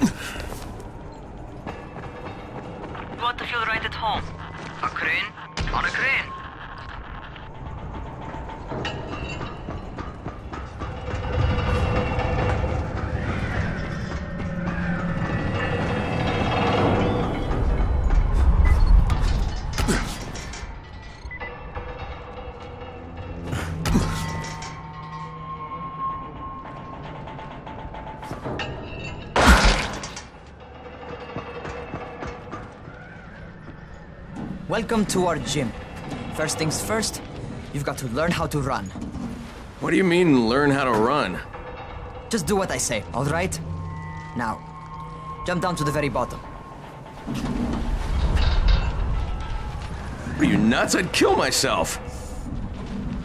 You want to feel right at home. A crane on a crane. Welcome to our gym. First things first, you've got to learn how to run. What do you mean, learn how to run? Just do what I say, all right? Now, jump down to the very bottom. Are you nuts? I'd kill myself.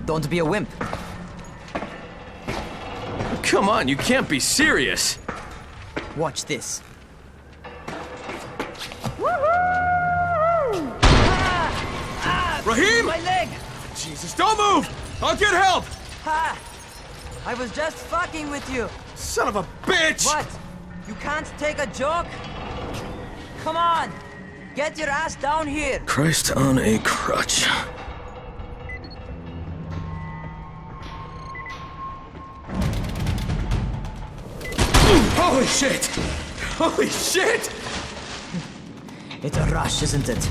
Don't be a wimp. Come on, you can't be serious. Watch this. Rahim! My leg! Jesus, don't move! I'll get help! Ha! I was just fucking with you. Son of a bitch! What? You can't take a joke? Come on! Get your ass down here! Christ on a crutch. Holy shit! Holy shit! It's a rush, isn't it?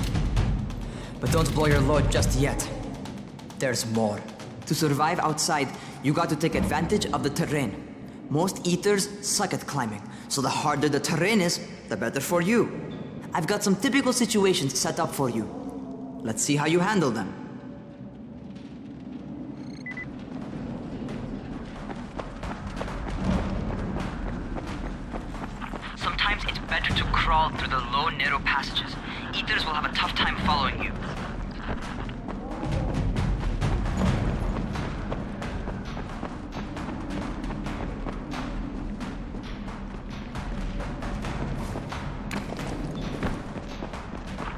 But don't blow your load just yet. There's more. To survive outside, you got to take advantage of the terrain. Most eaters suck at climbing, so the harder the terrain is, the better for you. I've got some typical situations set up for you. Let's see how you handle them. Sometimes it's better to crawl through the low, narrow passages. Eaters will have a tough time following you.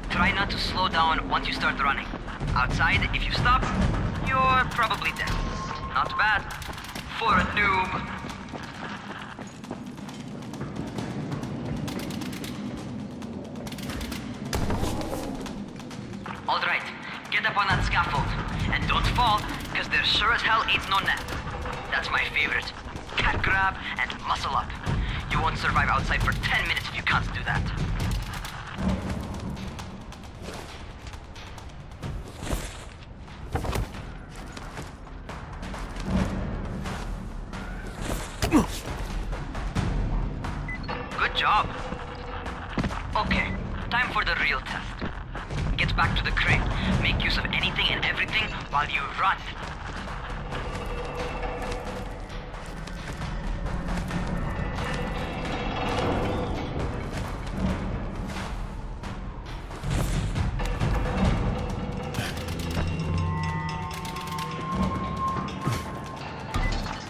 Try not to slow down once you start running. Outside, if you stop, you're probably dead. Not bad for a noob. Alright, get up on that scaffold. And don't fall, because there sure as hell ain't no net. That's my favorite. Cat grab and muscle up. You won't survive outside for 10 minutes if you can't do that. Good job. Okay, time for the real test. Get back to the crate. Make use of anything and everything while you run.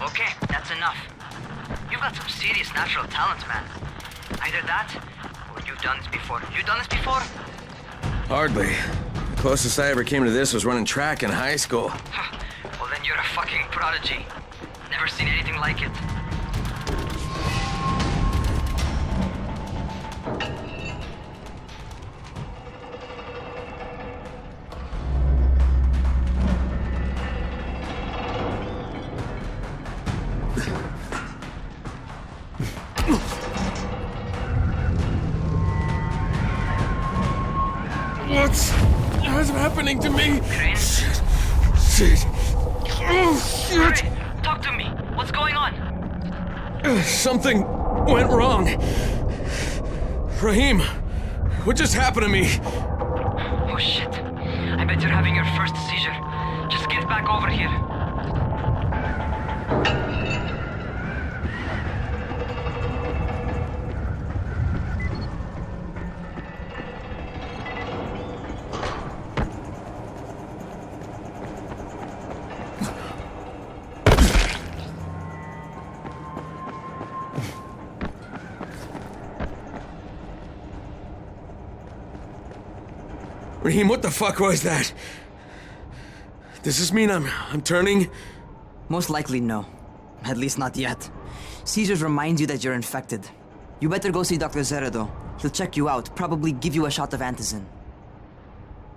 Okay, that's enough. You've got some serious natural talent, man. Either that, or you've done this before. You done this before? Hardly. The closest I ever came to this was running track in high school. Well, then you're a fucking prodigy. Never seen anything like it. What's happening to me? Crane? Shit. Oh, shit. Hey, talk to me. What's going on? Something went wrong. Rahim, what just happened to me? Oh shit. I bet you're having your first seizure. Just get back over here. Rahim, what the fuck was that? Does this mean I'm turning? Most likely no. At least not yet. Seizures remind you that you're infected. You better go see Dr. Zera, though. He'll check you out, probably give you a shot of antizin.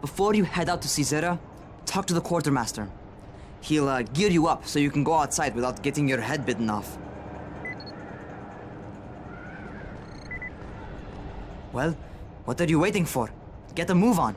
Before you head out to see Zera, talk to the quartermaster. He'll gear you up so you can go outside without getting your head bitten off. Well, what are you waiting for? Get a move on.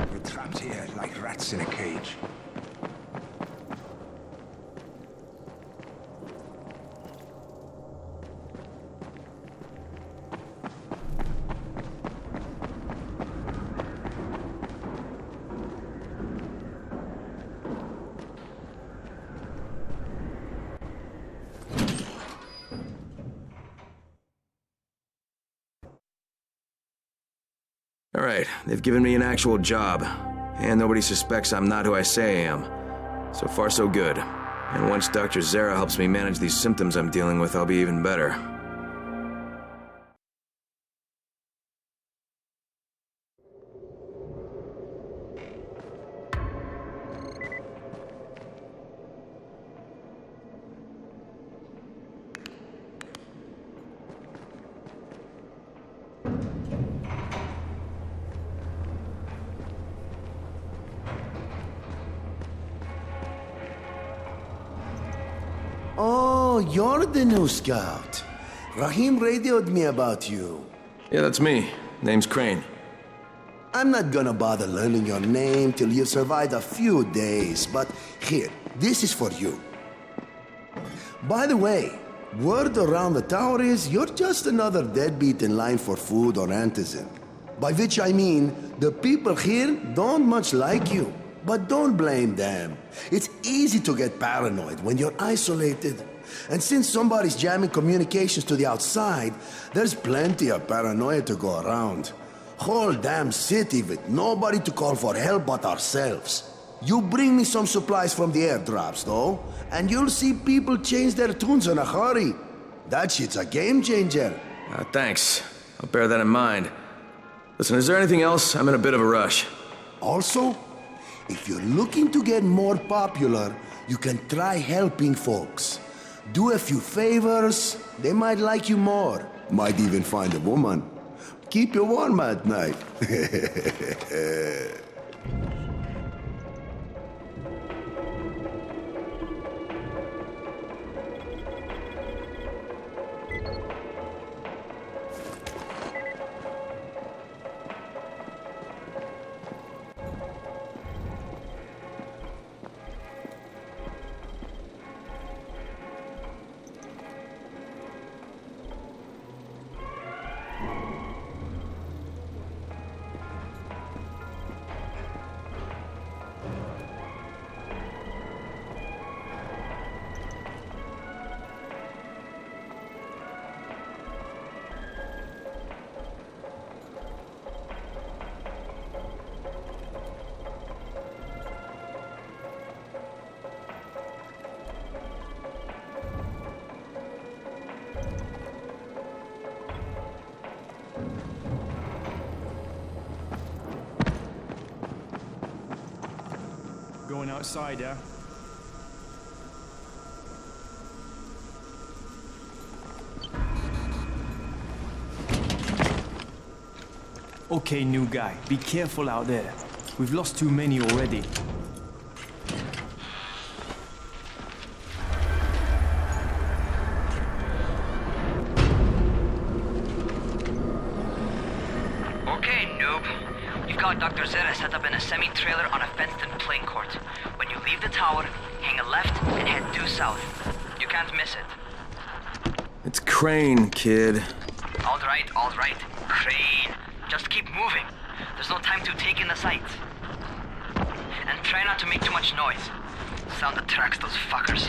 We're trapped here like rats in a cage. All right, they've given me an actual job. And nobody suspects I'm not who I say I am. So far, so good. And once Dr. Zera helps me manage these symptoms I'm dealing with, I'll be even better. Oh, you're the new scout. Rahim radioed me about you. Yeah, that's me. Name's Crane. I'm not gonna bother learning your name till you've survived a few days, but here, this is for you. By the way, word around the tower is you're just another deadbeat in line for food or antizin. By which I mean, the people here don't much like you. But don't blame them. It's easy to get paranoid when you're isolated. And since somebody's jamming communications to the outside, there's plenty of paranoia to go around. Whole damn city with nobody to call for help but ourselves. You bring me some supplies from the airdrops, though, and you'll see people change their tunes in a hurry. That shit's a game changer. Thanks. I'll bear that in mind. Listen, is there anything else? I'm in a bit of a rush. Also, if you're looking to get more popular, you can try helping folks. Do a few favors, they might like you more. Might even find a woman. Keep you warm at night. Going outside, yeah? Okay, new guy, be careful out there. We've lost too many already. Okay, noob. You've got Dr. Zera set up in a semi-trailer on a fenced-in playing court. When you leave the tower, hang a left and head due south. You can't miss it. It's Crane, kid. All right. Crane. Just keep moving. There's no time to take in the sights. and try not to make too much noise. Sound attracts those fuckers.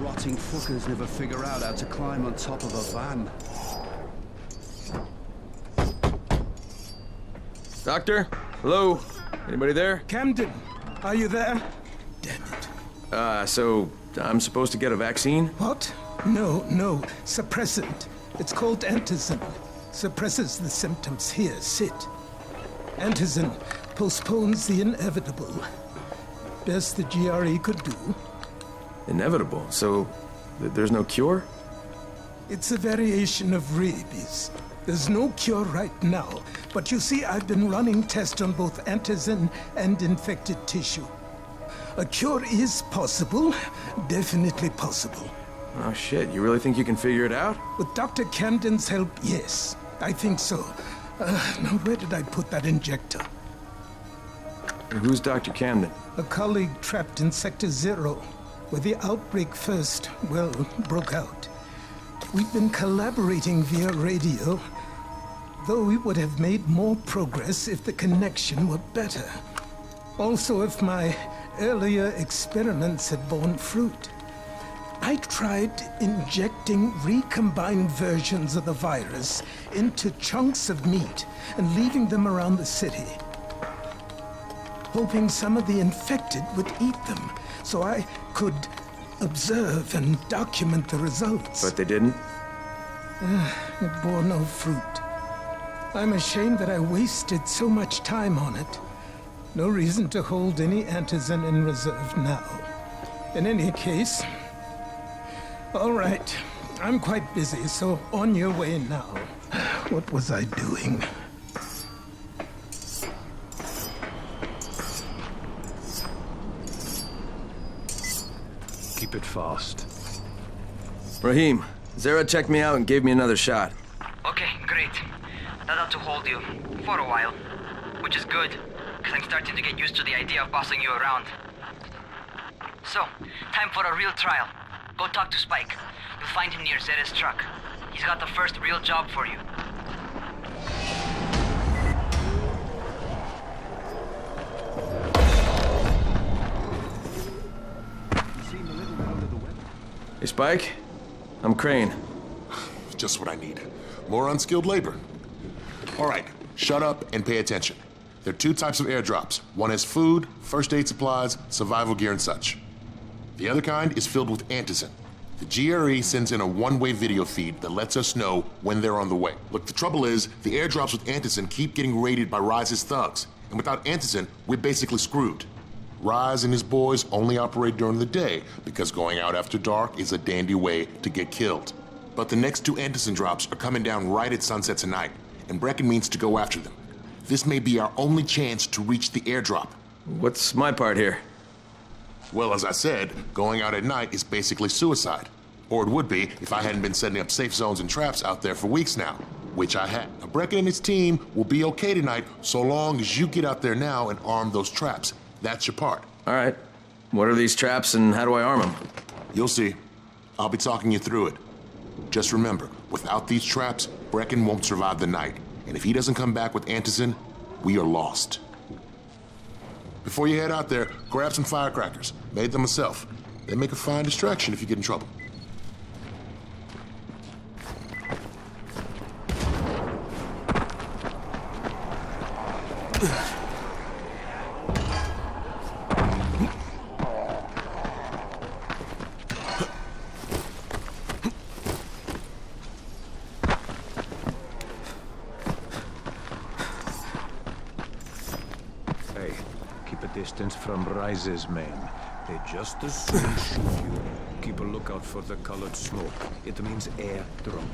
Rotting fuckers never figure out how to climb on top of a van. Doctor? Hello? Anybody there? Camden, are you there? Damn it. So I'm supposed to get a vaccine? What? No. Suppressant. It's called antizin. Suppresses the symptoms. Here, sit. Antizin postpones the inevitable. Best the GRE could do. Inevitable? So there's no cure? It's a variation of rabies. There's no cure right now, but you see, I've been running tests on both antizin and infected tissue. A cure is possible, definitely possible. Oh shit, you really think you can figure it out? With Dr. Camden's help, yes, I think so. Now where did I put that injector? Who's Dr. Camden? A colleague trapped in Sector Zero, where the outbreak first, well, broke out. We've been collaborating via radio, though we would have made more progress if the connection were better. Also, if my earlier experiments had borne fruit. I tried injecting recombined versions of the virus into chunks of meat and leaving them around the city, hoping some of the infected would eat them so I could observe and document the results. But they didn't? It bore no fruit. I'm ashamed that I wasted so much time on it. No reason to hold any antizin in reserve now. In any case, all right, I'm quite busy, so on your way now. What was I doing? Keep it fast. Rahim, Zara checked me out and gave me another shot. Okay, great. That ought to hold you. For a while. Which is good, because I'm starting to get used to the idea of bossing you around. So, time for a real trial. Go talk to Spike. You'll find him near Zera's truck. He's got the first real job for you. Hey, Spike? I'm Crane. Just what I need. More unskilled labor. All right, shut up and pay attention. There are two types of airdrops. One is food, first aid supplies, survival gear, and such. The other kind is filled with antizin. The GRE sends in a one-way video feed that lets us know when they're on the way. Look, the trouble is, the airdrops with antizin keep getting raided by Rise's thugs. And without antizin, we're basically screwed. Rise and his boys only operate during the day because going out after dark is a dandy way to get killed. But the next two antizin drops are coming down right at sunset tonight, and Brecken means to go after them. This may be our only chance to reach the airdrop. What's my part here? Well, as I said, going out at night is basically suicide. Or it would be if I hadn't been setting up safe zones and traps out there for weeks now, which I had. Now, Brecken and his team will be okay tonight so long as you get out there now and arm those traps. That's your part. All right. What are these traps and how do I arm them? You'll see. I'll be talking you through it. Just remember, without these traps, Brecken won't survive the night. And if he doesn't come back with antizin, we are lost. Before you head out there, grab some firecrackers. Made them myself. They make a fine distraction if you get in trouble. Hey, keep a distance from Rise's men. They just as soon shoot you. Keep a lookout for the colored smoke. It means airdrop.